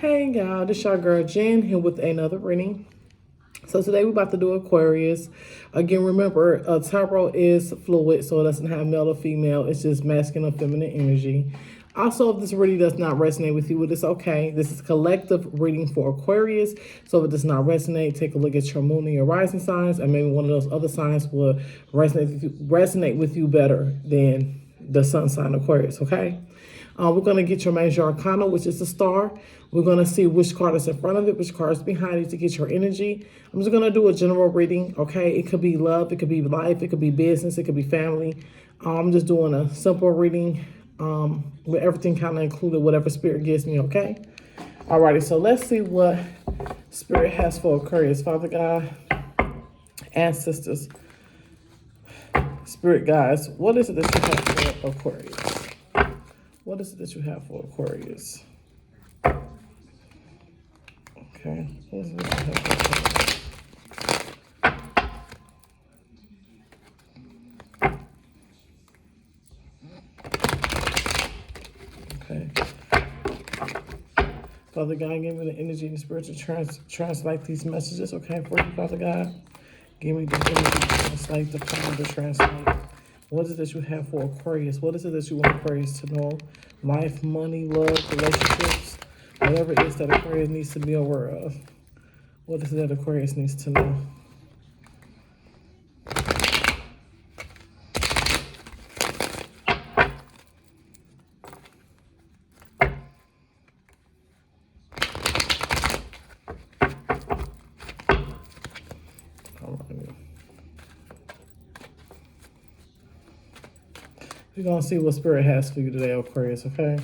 Hey y'all, this your girl Jen here with another reading. So today we're about to do Aquarius. Again, remember, tarot is fluid, so it doesn't have male or female. It's just masculine and feminine energy. Also, if this reading does not resonate with you, it's okay. This is collective reading for Aquarius. So if it does not resonate, take a look at your moon and your rising signs, and maybe one of those other signs will resonate with you better than the sun sign Aquarius, okay? We're going to get your major arcana, which is the star. We're going to see which card is in front of it, which card is behind it to get your energy. I'm just going to do a general reading, okay? It could be love, it could be life, it could be business, it could be family. I'm just doing a simple reading with everything kind of included, whatever spirit gives me, okay? Alrighty, so let's see what spirit has for Aquarius. Father God, ancestors, spirit guides, what is it that you have for Aquarius? What is it that you have for Aquarius? Okay. What is it that you have for Aquarius? Okay. Father God, give me the energy and the spirit to translate these messages. Okay, for you, Father God. Give me the energy to translate, the power to translate. What is it that you have for Aquarius? What is it that you want Aquarius to know? Life, money, love, relationships, whatever it is that Aquarius needs to be aware of. What is it that Aquarius needs to know? We're going to see what Spirit has for you today, Aquarius, okay?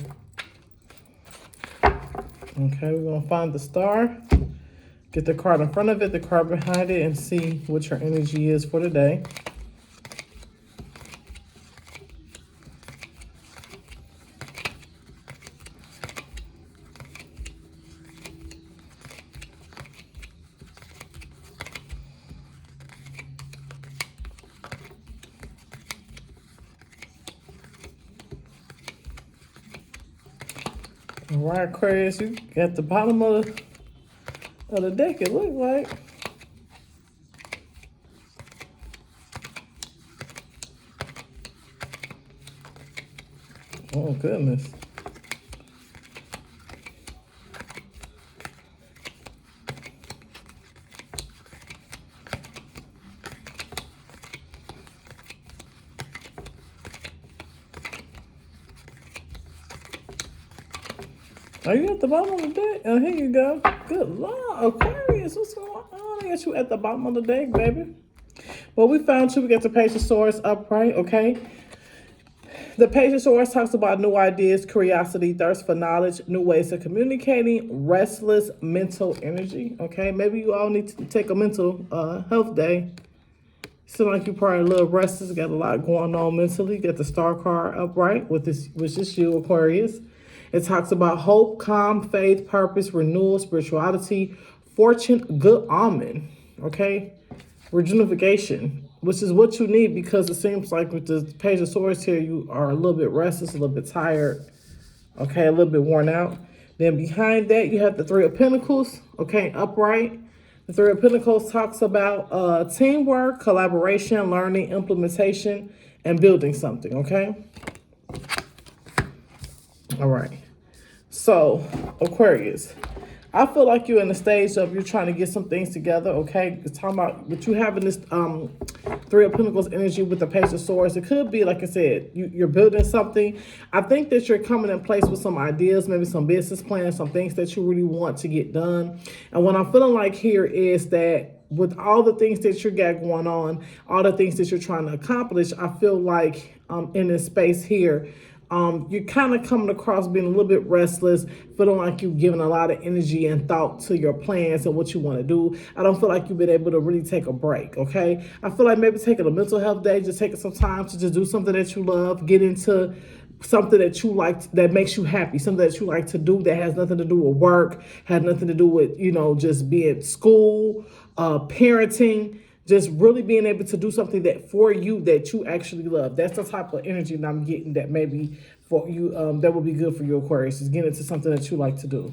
Okay, we're going to find the star. Get the card in front of it, the card behind it, and see what your energy is for today. All right, Aquarius, you at the bottom of the deck, it looks like. Oh, goodness. Are you at the bottom of the deck? Oh, here you go. Good Lord, Aquarius, what's going on? I got you at the bottom of the deck, baby. Well, we found you. We got the Page of Swords upright, okay? The Page of Swords talks about new ideas, curiosity, thirst for knowledge, new ways of communicating, restless mental energy, okay? Maybe you all need to take a mental health day. Seem like you're probably a little restless, got a lot going on mentally. You got the Star card upright, which is you, Aquarius. It talks about hope, calm, faith, purpose, renewal, spirituality, fortune, good omen, okay? Rejuvenation, which is what you need because it seems like with the Page of Swords here, you are a little bit restless, a little bit tired, okay, a little bit worn out. Then behind that, you have the Three of Pentacles, okay, upright. The Three of Pentacles talks about teamwork, collaboration, learning, implementation, and building something, okay? All right. So, Aquarius, I feel like you're in the stage of you're trying to get some things together, okay? It's talking about, but you having this Three of Pentacles energy with the Page of Swords. It could be, like I said, you're building something. I think that you're coming in place with some ideas, maybe some business plans, some things that you really want to get done. And what I'm feeling like here is that with all the things that you got going on, all the things that you're trying to accomplish, I feel like in this space here, you're kind of coming across being a little bit restless, feeling like you're giving a lot of energy and thought to your plans and what you want to do. I don't feel like you've been able to really take a break, okay? I feel like maybe taking a mental health day, just taking some time to just do something that you love, get into something that you like, that makes you happy, something that you like to do that has nothing to do with work, has nothing to do with, just being school, parenting. Just really being able to do something that for you that you actually love. That's the type of energy that I'm getting that maybe for you, that would be good for you, Aquarius, is getting into something that you like to do.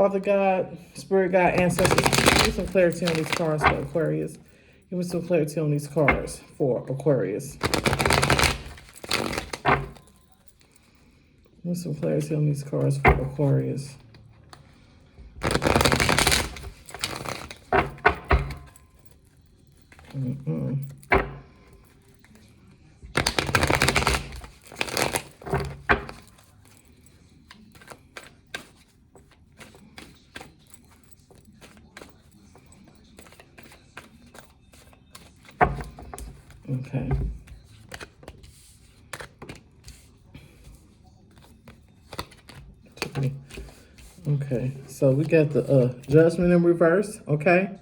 Father God, Spirit God, Ancestors, give me some clarity on these cards for Aquarius. Give me some clarity on these cards for Aquarius. Give me some clarity on these cards for Aquarius. Okay. Okay, so we got the Judgment in reverse, okay?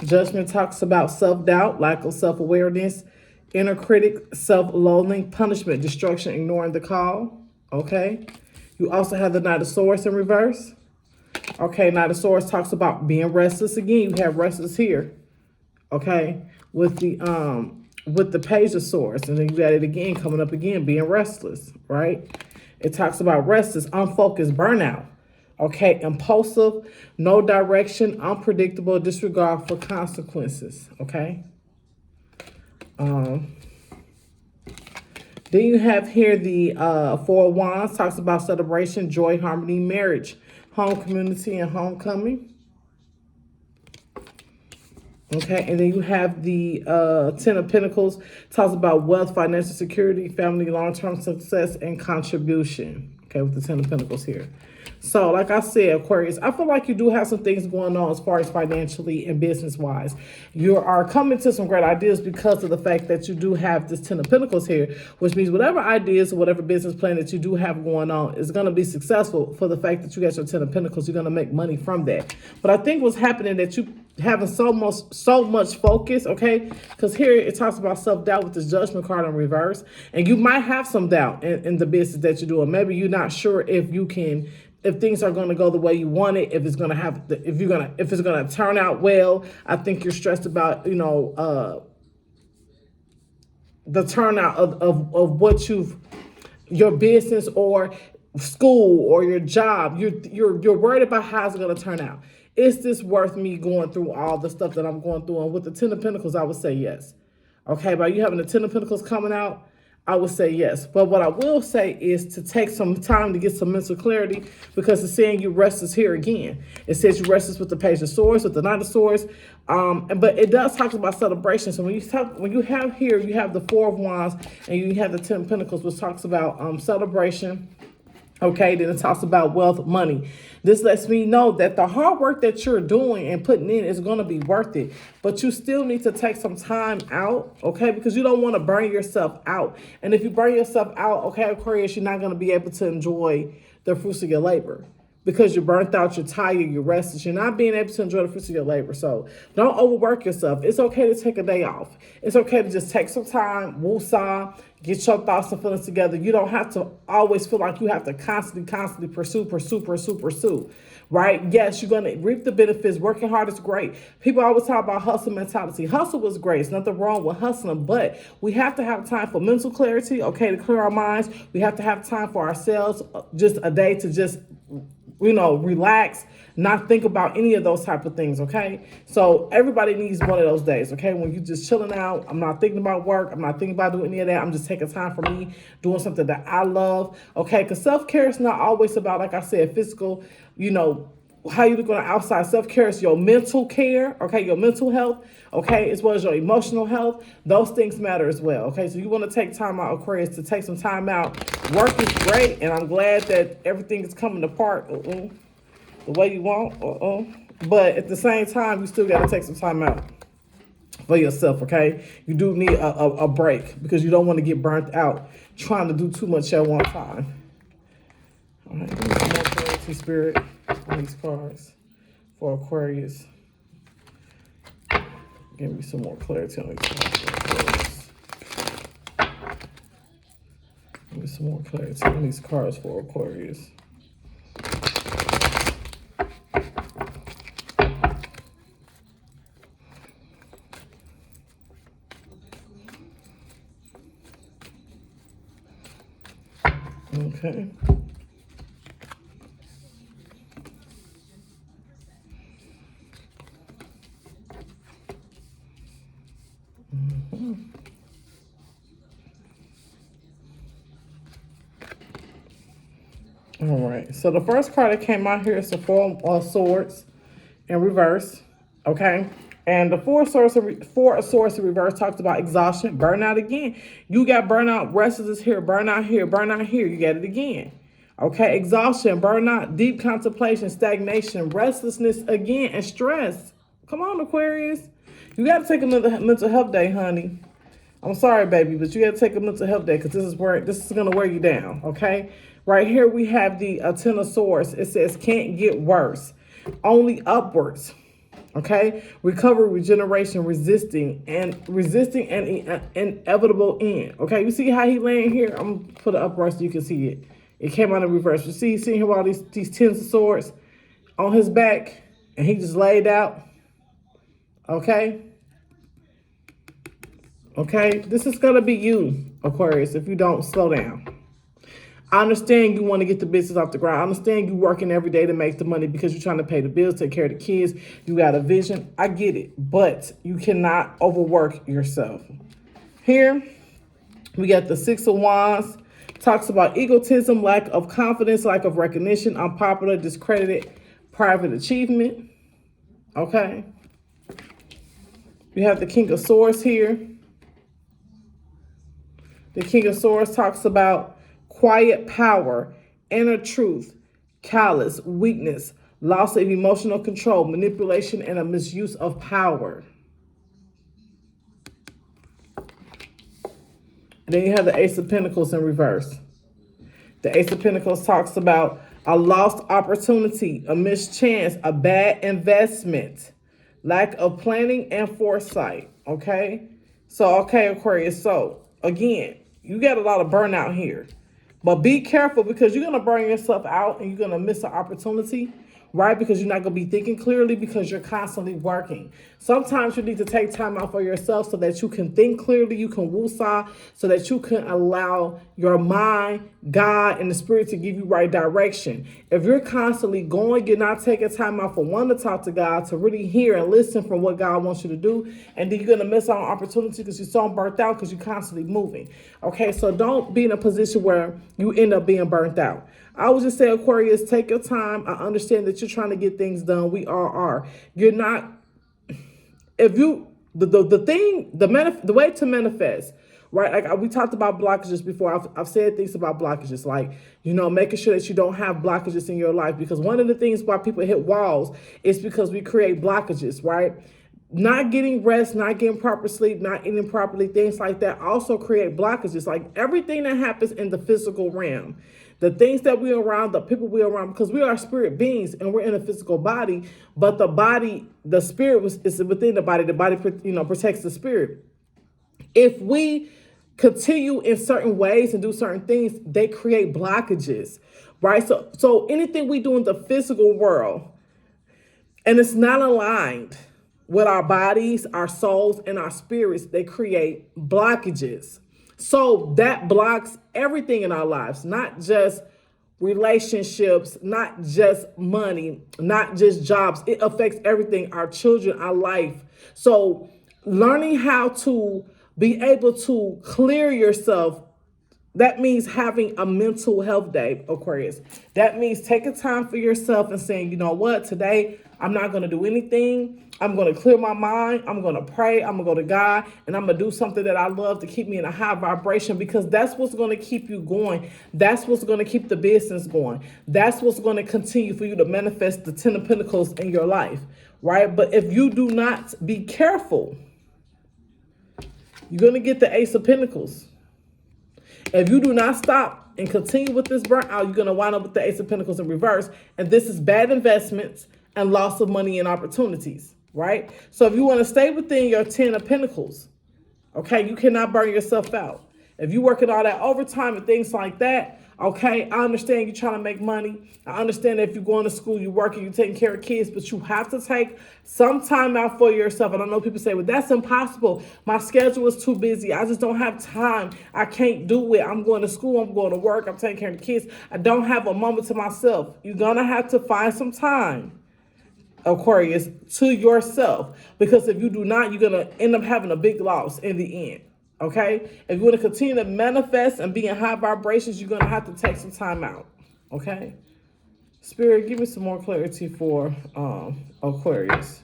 Judgment talks about self-doubt, lack of self-awareness, inner critic, self-loathing, punishment, destruction, ignoring the call, okay? You also have the Knight of Swords in reverse. Okay, Knight of Swords talks about being restless again. You have restless here, okay? With the Page of Swords, and then you got it again coming up again, being restless, right? It talks about restless, unfocused, burnout. Okay, impulsive, no direction, unpredictable, disregard for consequences. Okay. Then you have here the Four of Wands, talks about celebration, joy, harmony, marriage, home community, and homecoming. Okay, and then you have the Ten of Pentacles, talks about wealth, financial security, family, long-term success, and contribution. Okay, with the Ten of Pentacles here. So, like I said, Aquarius, I feel like you do have some things going on as far as financially and business-wise. You are coming to some great ideas because of the fact that you do have this Ten of Pentacles here, which means whatever ideas or whatever business plan that you do have going on is going to be successful for the fact that you got your Ten of Pentacles. You're going to make money from that. But I think what's happening that you having so much focus, okay? Because here it talks about self-doubt with this Judgment card in reverse. And you might have some doubt in the business that you're doing. Maybe you're not sure if things are going to go the way you want it, if it's going to turn out well. I think you're stressed about, the turnout of what your business or school or your job. You're worried about how it's going to turn out. Is this worth me going through all the stuff that I'm going through? And with the Ten of Pentacles, I would say yes. Okay, by you having the Ten of Pentacles coming out, I would say yes. But what I will say is to take some time to get some mental clarity, because it's saying you restless here again. It says you restless with the Page of Swords, with the Knight of Swords. But it does talk about celebration. So when you have here, you have the Four of Wands and you have the Ten of Pentacles, which talks about celebration. Okay, then it talks about wealth, money. This lets me know that the hard work that you're doing and putting in is going to be worth it. But you still need to take some time out, okay? Because you don't want to burn yourself out. And if you burn yourself out, okay, Aquarius, you're not going to be able to enjoy the fruits of your labor. Because you're burnt out, you're tired, you're restless. You're not being able to enjoy the fruits of your labor. So don't overwork yourself. It's okay to take a day off. It's okay to just take some time, woosah, get your thoughts and feelings together. You don't have to always feel like you have to constantly pursue. Right? Yes, you're going to reap the benefits. Working hard is great. People always talk about hustle mentality. Hustle was great. There's nothing wrong with hustling, but we have to have time for mental clarity, okay, to clear our minds. We have to have time for ourselves, just a day to just relax, not think about any of those type of things, okay? So everybody needs one of those days, okay? When you're just chilling out, I'm not thinking about work, I'm not thinking about doing any of that, I'm just taking time for me, doing something that I love, okay? Because self-care is not always about, like I said, physical, how you look on the outside. Self-care is your mental care, okay? Your mental health, okay? As well as your emotional health. Those things matter as well, okay? So you want to take time out, Aquarius, to take some time out. Work is great, and I'm glad that everything is coming apart the way you want. But at the same time, you still got to take some time out for yourself, okay? You do need a break because you don't want to get burnt out trying to do too much at one time. All right, give me some more clarity, Spirit, on these cards for Aquarius. Give me some more clarity on these cards for Aquarius. Give me some more clarity on these cards for Aquarius. Okay. All right. So the first card that came out here is the Four of Swords in reverse. Okay. And the Four of Swords in reverse talks about exhaustion, burnout again. You got burnout, restlessness here, burnout here, burnout here. You get it again. Okay. Exhaustion, burnout, deep contemplation, stagnation, restlessness again, and stress. Come on, Aquarius. You got to take another mental health day, honey. I'm sorry, baby, but you got to take a mental health day because this is going to wear you down, okay? Right here we have the Ten of Swords. It says can't get worse, only upwards, okay? Recovery, regeneration, resisting an inevitable end, okay? You see how he laying here? I'm going to put it upright so you can see it. It came out in reverse. You see here all these Tens of Swords on his back, and he just laid out, okay? Okay, this is going to be you, Aquarius, if you don't slow down. I understand you want to get the business off the ground. I understand you working every day to make the money because you're trying to pay the bills, take care of the kids. You got a vision. I get it, but you cannot overwork yourself. Here, we got the Six of Wands. Talks about egotism, lack of confidence, lack of recognition, unpopular, discredited, private achievement. Okay. We have the King of Swords here. The King of Swords talks about quiet power, inner truth, callous, weakness, loss of emotional control, manipulation, and a misuse of power. And then you have the Ace of Pentacles in reverse. The Ace of Pentacles talks about a lost opportunity, a missed chance, a bad investment, lack of planning and foresight, okay? So, okay, Aquarius, so again, you got a lot of burnout here. But be careful because you're going to burn yourself out and you're going to miss an opportunity, right? Because you're not going to be thinking clearly because you're constantly working. Sometimes you need to take time out for yourself so that you can think clearly, you can woosah, so that you can allow your mind, God, and the spirit to give you right direction. If you're constantly going, you're not taking time out for one, to talk to God, to really hear and listen from what God wants you to do. And then you're going to miss out on opportunity because you're so burnt out because you're constantly moving. Okay, so don't be in a position where you end up being burnt out. I would just say, Aquarius, take your time. I understand that you're trying to get things done. We all are. You're not, if you, the way to manifest, right? Like we talked about blockages before. I've said things about blockages, like, you know, making sure that you don't have blockages in your life, because one of the things why people hit walls is because we create blockages, right? Not getting rest, not getting proper sleep, not eating properly, things like that also create blockages. Like everything that happens in the physical realm, the things that we're around, the people we're around, because we are spirit beings and we're in a physical body, but the body, the spirit is within the body, protects the spirit. If we continue in certain ways and do certain things, they create blockages, right? So anything we do in the physical world, and it's not aligned with our bodies, our souls, and our spirits, they create blockages. So that blocks everything in our lives, not just relationships, not just money, not just jobs. It affects everything, our children, our life. So learning how to be able to clear yourself, that means having a mental health day, Aquarius. That means taking time for yourself and saying, you know what, today I'm not going to do anything. I'm going to clear my mind. I'm going to pray. I'm going to go to God, and I'm going to do something that I love to keep me in a high vibration, because that's what's going to keep you going. That's what's going to keep the business going. That's what's going to continue for you to manifest the Ten of Pentacles in your life, right? But if you do not be careful, you're going to get the Ace of Pentacles. If you do not stop and continue with this burnout, you're going to wind up with the Ace of Pentacles in reverse. And this is bad investments and loss of money and opportunities, right? So if you want to stay within your 10 of Pentacles, okay, you cannot burn yourself out. If you're working all that overtime and things like that, okay, I understand you're trying to make money. I understand that if you're going to school, you're working, you're taking care of kids, but you have to take some time out for yourself. And I know people say, well, that's impossible. My schedule is too busy. I just don't have time. I can't do it. I'm going to school. I'm going to work. I'm taking care of the kids. I don't have a moment to myself. You're going to have to find some time, Aquarius, to yourself, because if you do not, you're going to end up having a big loss in the end. Okay, if you want to continue to manifest and be in high vibrations, you're going to have to take some time out. Okay? Spirit, give me some more clarity for Aquarius.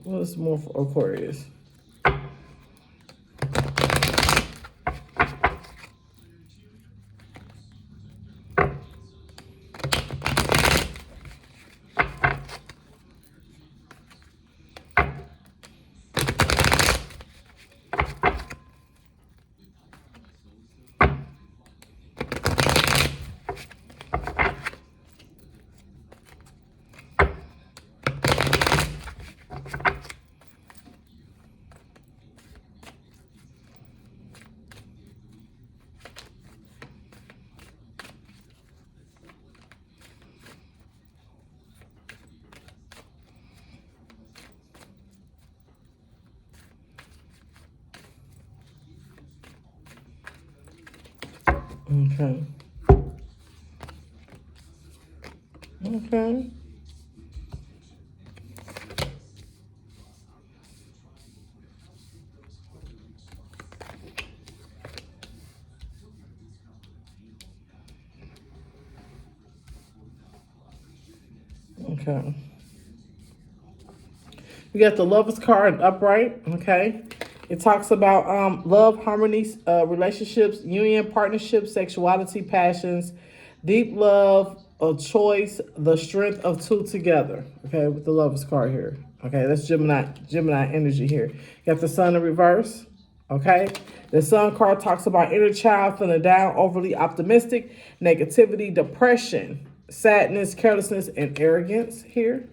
What's more for Aquarius? Okay. Okay. Okay. We got the Lovers card upright. Okay. It talks about love, harmony, relationships, union, partnerships, sexuality, passions, deep love, a choice, the strength of two together. Okay, with the Lovers card here. Okay, that's Gemini energy here. You got the Sun in reverse. Okay, the Sun card talks about inner child feeling down, overly optimistic, negativity, depression, sadness, carelessness, and arrogance here.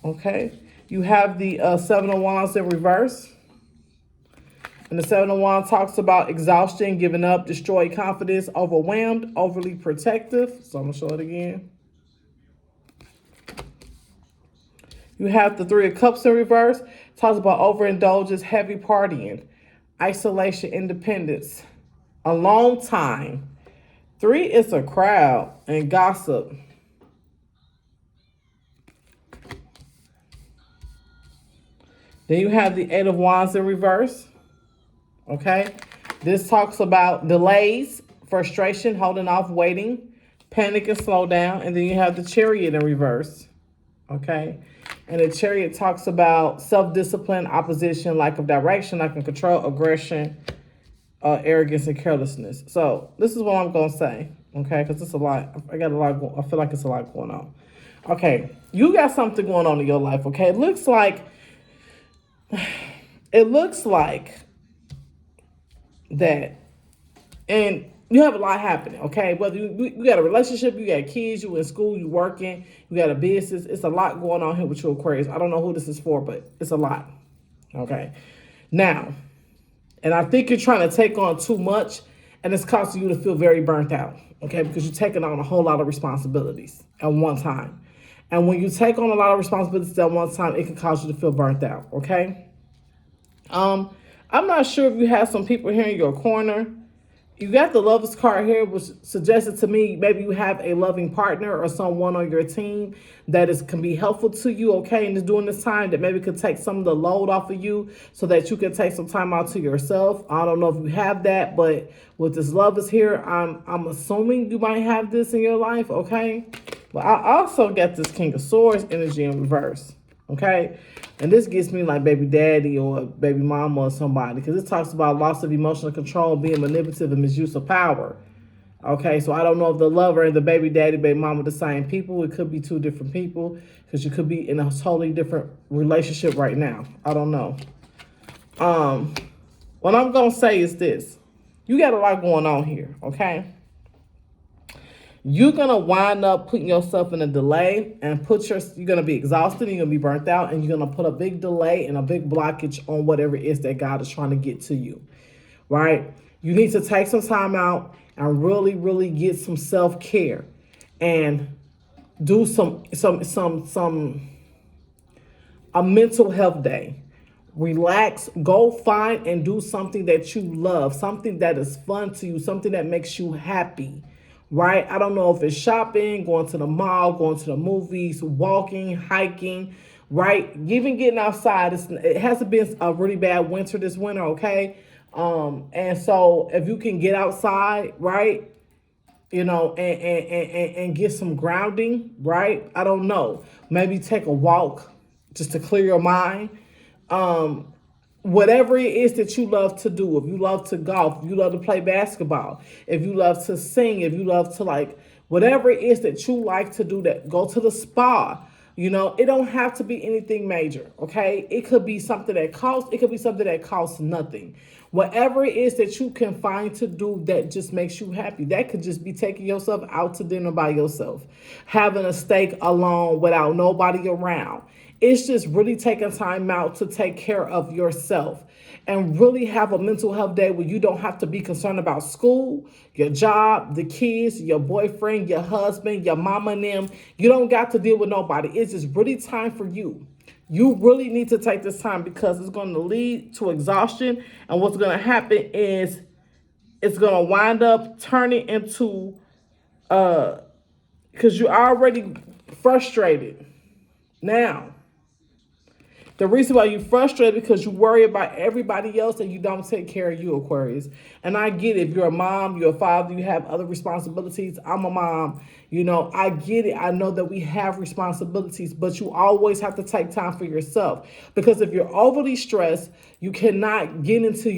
Okay, you have the Seven of Wands in reverse. And the Seven of Wands talks about exhaustion, giving up, destroyed confidence, overwhelmed, overly protective. So I'm going to show it again. You have the Three of Cups in reverse. Talks about overindulgence, heavy partying, isolation, independence, a long time. 3 is a crowd and gossip. Then you have the Eight of Wands in reverse. Okay. This talks about delays, frustration, holding off, waiting, panic and slow down. And then you have the Chariot in reverse. Okay. And the Chariot talks about self-discipline, opposition, lack of direction, lack of control, aggression, arrogance, and carelessness. So this is what I'm going to say. Okay. Because it's a lot. I got a lot. I feel like it's a lot going on. Okay. You got something going on in your life. Okay. It looks like that, and you have a lot happening, okay? Whether you got a relationship, you got kids, you in school, you working, you got a business. It's a lot going on here with you, Aquarius. I don't know who this is for, but it's a lot, okay? Now, and I think you're trying to take on too much, and it's causing you to feel very burnt out, okay? Because you're taking on a whole lot of responsibilities at one time. And when you take on a lot of responsibilities at one time, it can cause you to feel burnt out, okay? I'm not sure if you have some people here in your corner. You got the Lovers card here, which suggested to me maybe you have a loving partner or someone on your team that can be helpful to you, okay, and during this time that maybe could take some of the load off of you so that you can take some time out to yourself. I don't know if you have that, but with this Lovers here, I'm assuming you might have this in your life, okay? But I also get this King of Swords energy in reverse, okay? And this gets me like baby daddy or baby mama or somebody, because it talks about loss of emotional control, being manipulative, and misuse of power. Okay, so I don't know if the lover and the baby daddy, baby mama are the same people. It could be two different people, because you could be in a totally different relationship right now. I don't know. What I'm going to say is this. You got a lot going on here, okay? You're going to wind up putting yourself in a delay and you're going to be exhausted and you're going to be burnt out, and you're going to put a big delay and a big blockage on whatever it is that God is trying to get to you, right? You need to take some time out and really, really get some self-care and do a mental health day. Relax, go find and do something that you love, something that is fun to you, something that makes you happy. Right? I don't know if it's shopping, going to the mall, going to the movies, walking, hiking, right? Even getting outside. It hasn't been a really bad winter this winter, okay? And so if you can get outside, right, and get some grounding, right? I don't know. Maybe take a walk just to clear your mind. Um, Whatever it is that you love to do, if you love to golf, if you love to play basketball, if you love to sing, if you love to like whatever it is that you like to do, that go to the spa. It don't have to be anything major, okay? It could be something that costs, it could be something that costs nothing. Whatever it is that you can find to do that just makes you happy. That could just be taking yourself out to dinner by yourself, having a steak alone without nobody around. It's just really taking time out to take care of yourself and really have a mental health day where you don't have to be concerned about school, your job, the kids, your boyfriend, your husband, your mama and them. You don't got to deal with nobody. It's just really time for you. You really need to take this time because it's going to lead to exhaustion. And what's going to happen is it's going to wind up turning into, because you're already frustrated. Now, the reason why you're frustrated because you worry about everybody else and you don't take care of you, Aquarius. And I get it. If you're a mom, you're a father, you have other responsibilities. I'm a mom. I get it. I know that we have responsibilities, but you always have to take time for yourself. Because if you're overly stressed, you cannot get into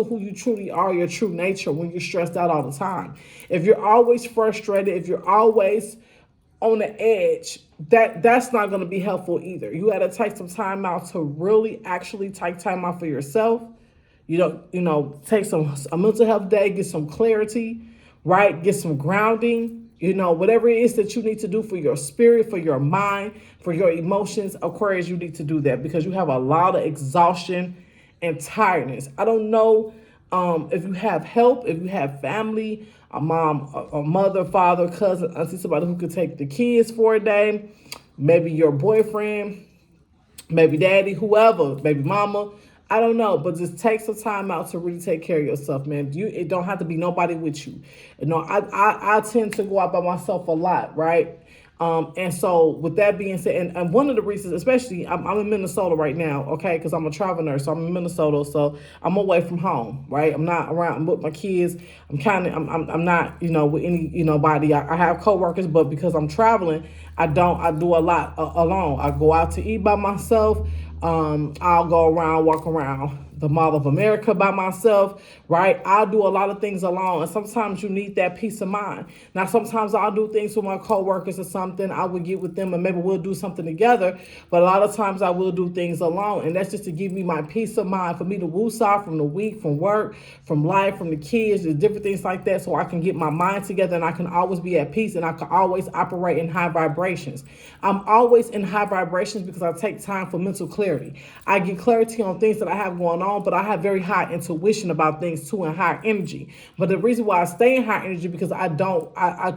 who you truly are, your true nature, when you're stressed out all the time. If you're always frustrated, if you're always on the edge, that's not going to be helpful either. You got to take some time out to really actually take time out for yourself. Take a mental health day, get some clarity, right? Get some grounding. Whatever it is that you need to do for your spirit, for your mind, for your emotions, Aquarius, you need to do that because you have a lot of exhaustion and tiredness. I don't know if you have help, if you have family, a mom, a mother, father, cousin, auntie, somebody who could take the kids for a day, maybe your boyfriend, maybe daddy, whoever, maybe mama. I don't know, but just take some time out to really take care of yourself, man. It don't have to be nobody with you. I tend to go out by myself a lot, right? And so with that being said, and one of the reasons, especially I'm in Minnesota right now, okay, because I'm a travel nurse, so I'm in Minnesota, so I'm away from home, right? I'm not around, I'm with my kids. I'm not, with any, body. I have coworkers, but because I'm traveling, I do a lot alone. I go out to eat by myself. I'll go around, walk around the Mall of America by myself, right? I'll do a lot of things alone. And sometimes you need that peace of mind. Now, sometimes I'll do things with my coworkers or something. I will get with them and maybe we'll do something together. But a lot of times I will do things alone. And that's just to give me my peace of mind, for me to woosah from the week, from work, from life, from the kids, and different things like that, so I can get my mind together and I can always be at peace and I can always operate in high vibrations. I'm always in high vibrations because I take time for mental clarity. I get clarity on things that I have going on, but I have very high intuition about things too and high energy. But the reason why I stay in high energy because I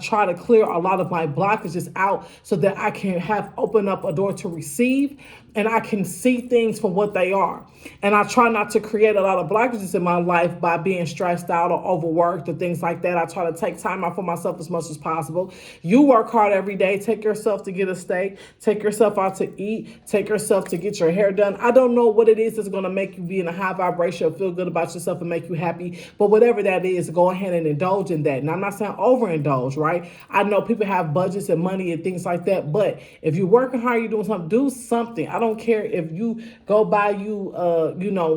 try to clear a lot of my blockages out so that I can open up a door to receive and I can see things for what they are. And I try not to create a lot of blockages in my life by being stressed out or overworked or things like that. I try to take time out for myself as much as possible. You work hard every day. Take yourself to get a steak. Take yourself out to eat. Take yourself to get your hair done. I don't know what it is that's going to make you be in a high vibration or feel good about yourself and make you happy. But whatever that is, go ahead and indulge in that. And I'm not saying overindulge, right? I know people have budgets and money and things like that. But if you're working hard, you're doing something, do something. I don't care if you go buy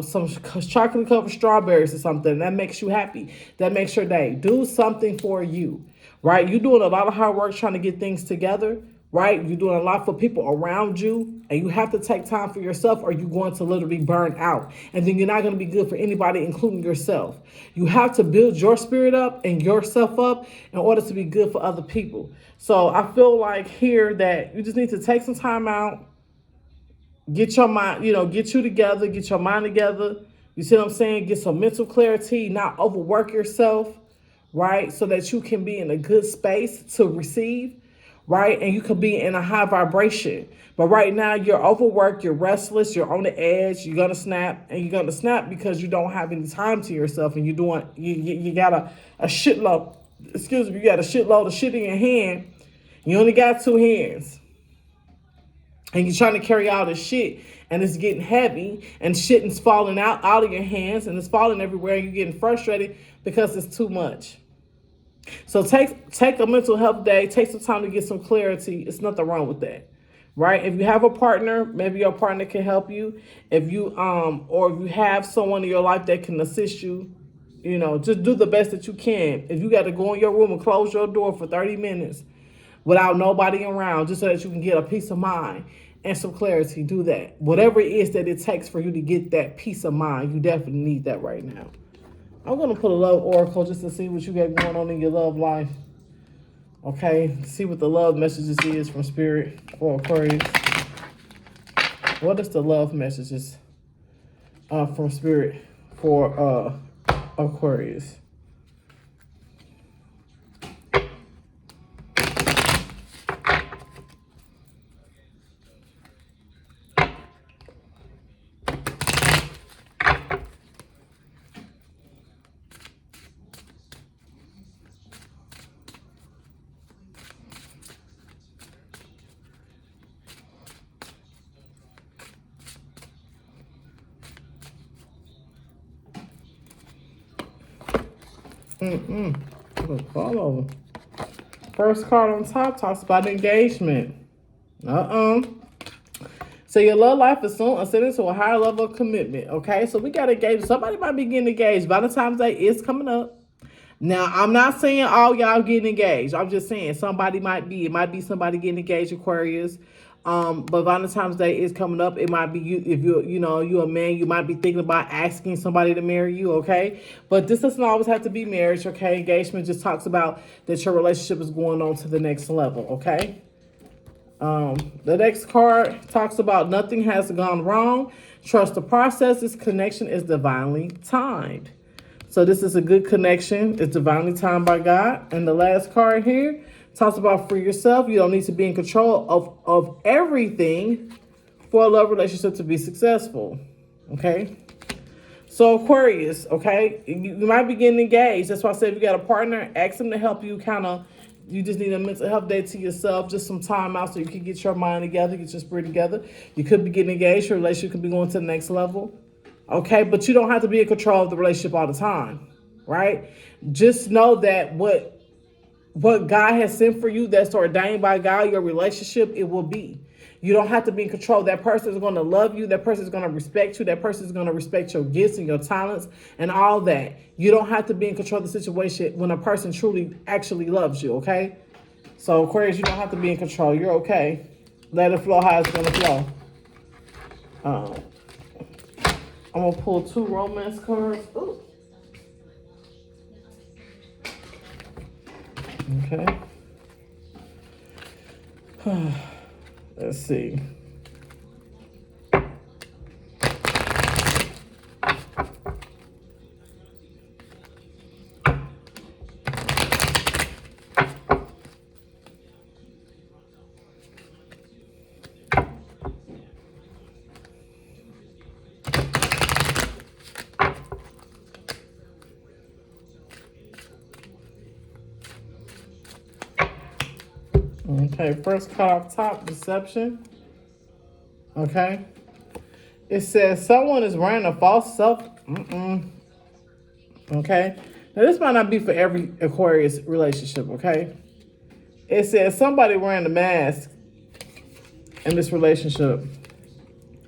some chocolate covered strawberries or something that makes you happy, that makes your day. Do something for you, right? You're doing a lot of hard work trying to get things together, right? You're doing a lot for people around you, and you have to take time for yourself or you're going to literally burn out. And then you're not going to be good for anybody, including yourself. You have to build your spirit up and yourself up in order to be good for other people. So I feel like here that you just need to take some time out, get your mind, get you together, get your mind together. You see what I'm saying? Get some mental clarity, not overwork yourself, right? So that you can be in a good space to receive, right? And you can be in a high vibration. But right now you're overworked, you're restless, you're on the edge, you're going to snap, and you're going to snap because you don't have any time to yourself and you got a shitload, you got a shitload of shit in your hand. You only got 2 hands. And you're trying to carry all this shit. and it's getting heavy and shit is falling out of your hands and it's falling everywhere and you're getting frustrated because it's too much. So take a mental health day, take some time to get some clarity. It's nothing wrong with that. Right? If you have a partner, maybe your partner can help you. If you or if you have someone in your life that can assist you, just do the best that you can. If you got to go in your room and close your door for 30 minutes without nobody around, just so that you can get a peace of mind and some clarity, do that. Whatever it is that it takes for you to get that peace of mind, you definitely need that right now. I'm going to put a love oracle just to see what you got going on in your love life. Okay, see what the love messages is from Spirit for Aquarius. What is the love messages from Spirit for Aquarius? Follow. First card on top talks about engagement. So your love life is soon ascending to a higher level of commitment. Okay, so we got engaged. Somebody might be getting engaged. Valentine's Day is coming up. Now, I'm not saying all y'all getting engaged. I'm just saying somebody might be. It might be somebody getting engaged, Aquarius. But Valentine's Day is coming up. It might be you. If you're a man, you might be thinking about asking somebody to marry you, okay? But this doesn't always have to be marriage, okay? Engagement just talks about that your relationship is going on to the next level, okay? The next card talks about nothing has gone wrong. Trust the process. This connection is divinely timed. So this is a good connection. It's divinely timed by God. And the last card here talks about free yourself. You don't need to be in control of everything for a love relationship to be successful. Okay? So Aquarius, okay? You might be getting engaged. That's why I said if you got a partner, ask them to help you you just need a mental health day to yourself, just some time out so you can get your mind together, get your spirit together. You could be getting engaged. Your relationship could be going to the next level. Okay, but you don't have to be in control of the relationship all the time, right? Just know that what God has sent for you, that's ordained by God, your relationship, it will be. You don't have to be in control. That person is going to love you. That person is going to respect you. That person is going to respect your gifts and your talents and all that. You don't have to be in control of the situation when a person truly actually loves you, okay? So, Aquarius, you don't have to be in control. You're okay. Let it flow how it's going to flow. I'm going to pull 2 romance cards. Ooh. Okay. Let's see. Okay, first card off top, deception. Okay. It says someone is wearing a false self. Okay. Now, this might not be for every Aquarius relationship, okay? It says somebody wearing a mask in this relationship.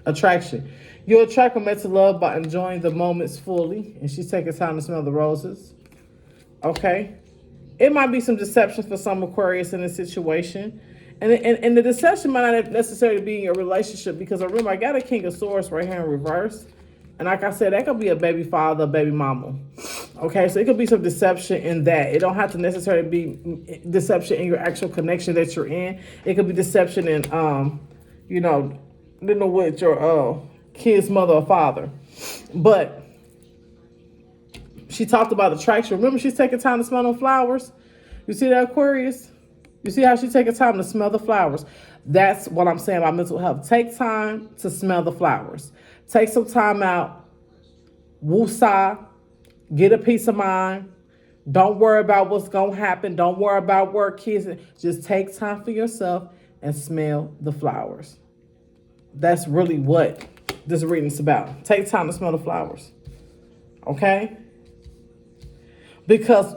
Attraction. You attract a man to love by enjoying the moments fully. And she's taking time to smell the roses. Okay. It might be some deception for some Aquarius in this situation. And the deception might not necessarily be in your relationship because remember, I got a King of Swords right here in reverse. And like I said, that could be a baby father, a baby mama. Okay, so it could be some deception in that. It don't have to necessarily be deception in your actual connection that you're in. It could be deception in, with your kid's mother or father. But she talked about attraction. Remember, she's taking time to smell them flowers. You see that, Aquarius? You see how she's taking time to smell the flowers? That's what I'm saying about mental health. Take time to smell the flowers. Take some time out. Woosah. Get a peace of mind. Don't worry about what's going to happen. Don't worry about work, kids. Just take time for yourself and smell the flowers. That's really what this reading's about. Take time to smell the flowers. Okay? Because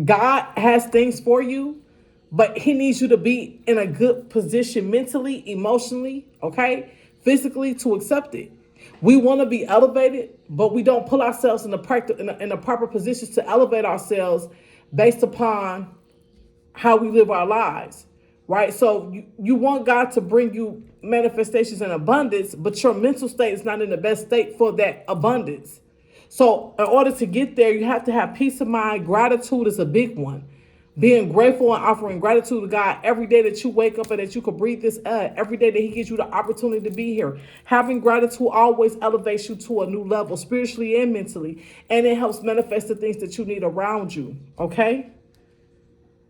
God has things for you, but he needs you to be in a good position mentally, emotionally, okay, physically to accept it. We want to be elevated, but we don't put ourselves in the proper positions to elevate ourselves based upon how we live our lives, right? So you want God to bring you manifestations in abundance, but your mental state is not in the best state for that abundance. So in order to get there, you have to have peace of mind. Gratitude is a big one. Being grateful and offering gratitude to God every day that you wake up and that you can breathe this air, every day that he gives you the opportunity to be here. Having gratitude always elevates you to a new level, spiritually and mentally, and it helps manifest the things that you need around you, okay?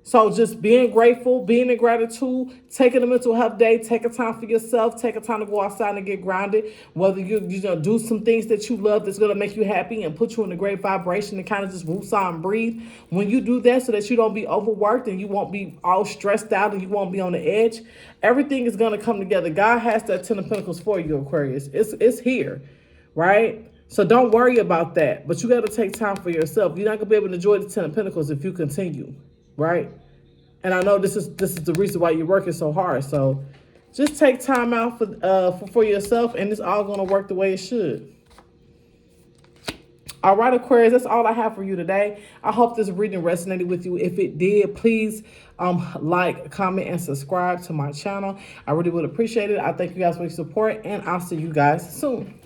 So just being grateful, being in gratitude, taking a mental health day, take a time for yourself, take a time to go outside and get grounded. Whether you do some things that you love that's gonna make you happy and put you in a great vibration and kind of just woosah and breathe. When you do that, so that you don't be overworked and you won't be all stressed out and you won't be on the edge, everything is gonna come together. God has that 10 of Pentacles for you, Aquarius. It's here, right? So don't worry about that. But you got to take time for yourself. You're not gonna be able to enjoy the 10 of Pentacles if you continue. Right? And I know this is the reason why you're working so hard. So just take time out for yourself, and it's all going to work the way it should. All right, Aquarius, that's all I have for you today. I hope this reading resonated with you. If it did, please like, comment, and subscribe to my channel. I really would appreciate it. I thank you guys for your support, and I'll see you guys soon.